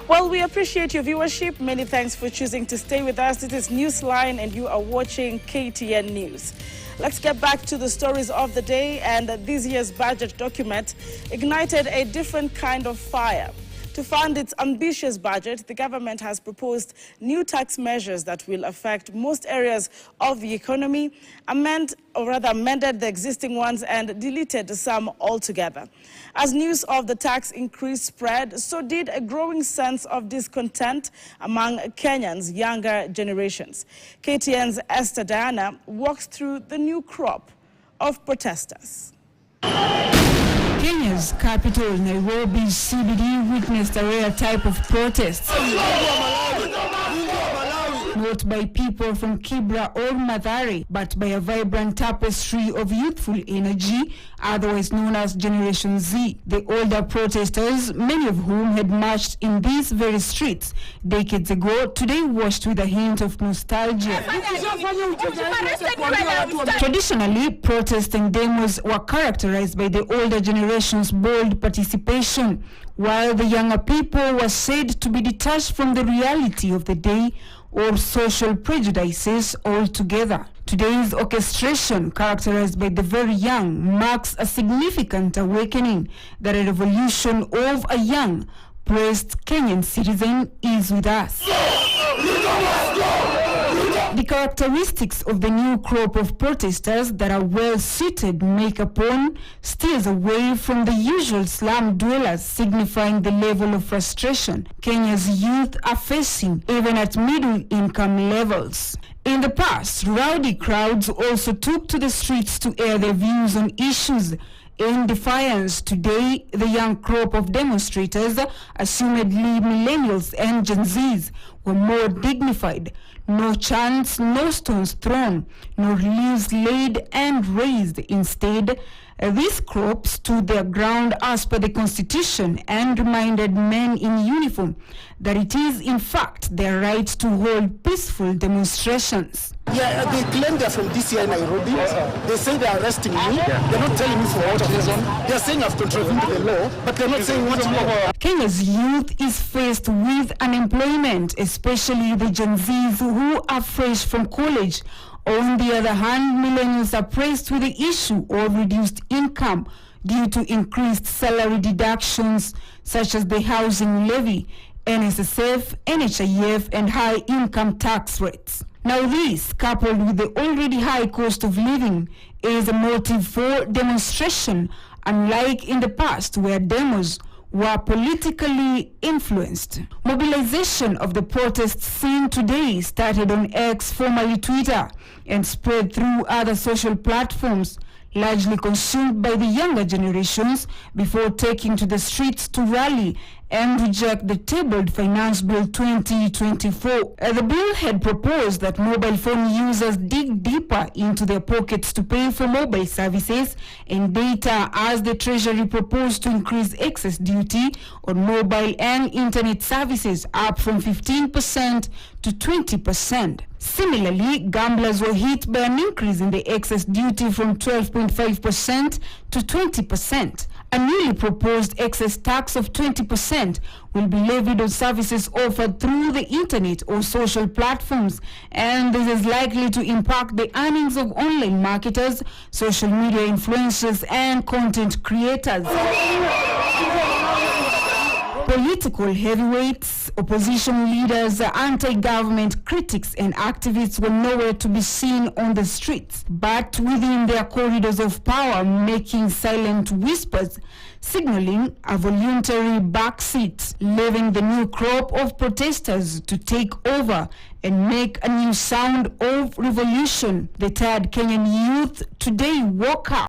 Well, we appreciate your viewership. Many thanks for choosing to stay with us. This is Newsline and you are watching KTN News. Let's get back to the stories of the day. And this year's budget document ignited a different kind of fire. To fund its ambitious budget, the government has proposed new tax measures that will affect most areas of the economy, amended the existing ones and deleted some altogether. As news of the tax increase spread, so did a growing sense of discontent among Kenyans' younger generations. KTN's Esther Diana walks through the new crop of protesters. Kenya's capital, Nairobi's CBD, witnessed a rare type of protest. Not by people from Kibra or Mathare, but by a vibrant tapestry of youthful energy, otherwise known as Generation Z. The older protesters, many of whom had marched in these very streets decades ago, today washed with a hint of nostalgia. Traditionally, protests and demos were characterized by the older generation's bold participation, while the younger people were said to be detached from the reality of the day or social prejudices altogether. Today's orchestration, characterized by the very young, marks a significant awakening that a revolution of a young, pressed Kenyan citizen is with us. The characteristics of the new crop of protesters that are well suited make upon steers away from the usual slum dwellers, signifying the level of frustration Kenya's youth are facing even at middle income levels. In the past, rowdy crowds also took to the streets to air their views on issues. In defiance, today, the young crop of demonstrators, assumedly millennials and Gen Zs, were more dignified. No chants, no stones thrown, no leaves laid and raised. Instead, these crop stood their ground as per the Constitution and reminded men in uniform that it is, in fact, their right to hold peaceful demonstrations. Yeah, they claim they're from DCI Nairobi. They say they're arresting me. They're not telling me for what reason. They're saying I've contravened the law, but they're not saying what law. Kenya's youth is faced with unemployment, especially the Gen Zs who are fresh from college. On the other hand, millennials are pressed with the issue of reduced income due to increased salary deductions such as the housing levy, NSSF, NHIF, and high income tax rates. Now this, coupled with the already high cost of living, is a motive for demonstration, unlike in the past where demos were politically influenced. Mobilization of the protest scene today started on X, formerly Twitter, and spread through other social platforms, largely consumed by the younger generations, before taking to the streets to rally and reject the tabled Finance Bill 2024. The bill had proposed that mobile phone users dig deeper into their pockets to pay for mobile services and data, as the Treasury proposed to increase excess duty on mobile and internet services up from 15% to 20%. Similarly, gamblers were hit by an increase in the excess duty from 12.5% to 20%. A newly proposed excess tax of 20% will be levied on services offered through the internet or social platforms, and this is likely to impact the earnings of online marketers, social media influencers, and content creators. Political heavyweights, opposition leaders, anti-government critics, and activists were nowhere to be seen on the streets, but within their corridors of power, making silent whispers, signaling a voluntary backseat, leaving the new crop of protesters to take over and make a new sound of revolution. The tired Kenyan youth today woke up